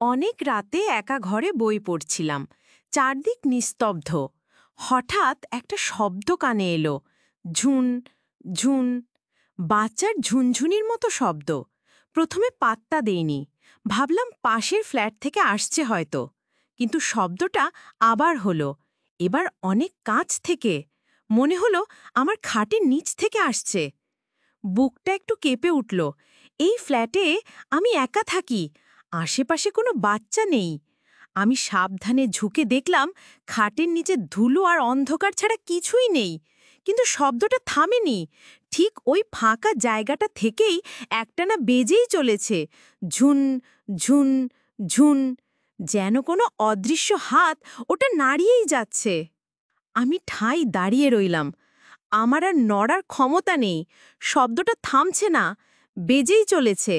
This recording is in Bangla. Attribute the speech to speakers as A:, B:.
A: অনেক রাতে একা ঘরে বই পড়ছিলাম। চারদিক নিস্তব্ধ। হঠাৎ একটা শব্দ কানে এলো। ঝুন ঝুন, বাচ্চার ঝুনঝুনির মতো শব্দ। প্রথমে পাত্তা দেইনি, ভাবলাম পাশের ফ্ল্যাট থেকে আসছে হয়তো। কিন্তু শব্দটা আবার হলো, এবার অনেক কাছ থেকে। মনে হলো আমার খাটের নিচ থেকে আসছে। বুকটা একটু কেঁপে উঠল। এই ফ্ল্যাটে আমি একা থাকি, আশেপাশে কোনো বাচ্চা নেই। আমি সাবধানে ঝুঁকে দেখলাম খাটের নিচে ধুলো আর অন্ধকার ছাড়া কিছুই নেই। কিন্তু শব্দটা থামেনি। ঠিক ওই ফাঁকা জায়গাটা থেকেই একটানা বেজেই চলেছে। ঝুন ঝুন ঝুন, যেন কোনো অদৃশ্য হাত ওটা নাড়িয়েই যাচ্ছে। আমি ঠাঁই দাঁড়িয়ে রইলাম। আমার আর নড়ার ক্ষমতা নেই। শব্দটা থামছে না, বেজেই চলেছে।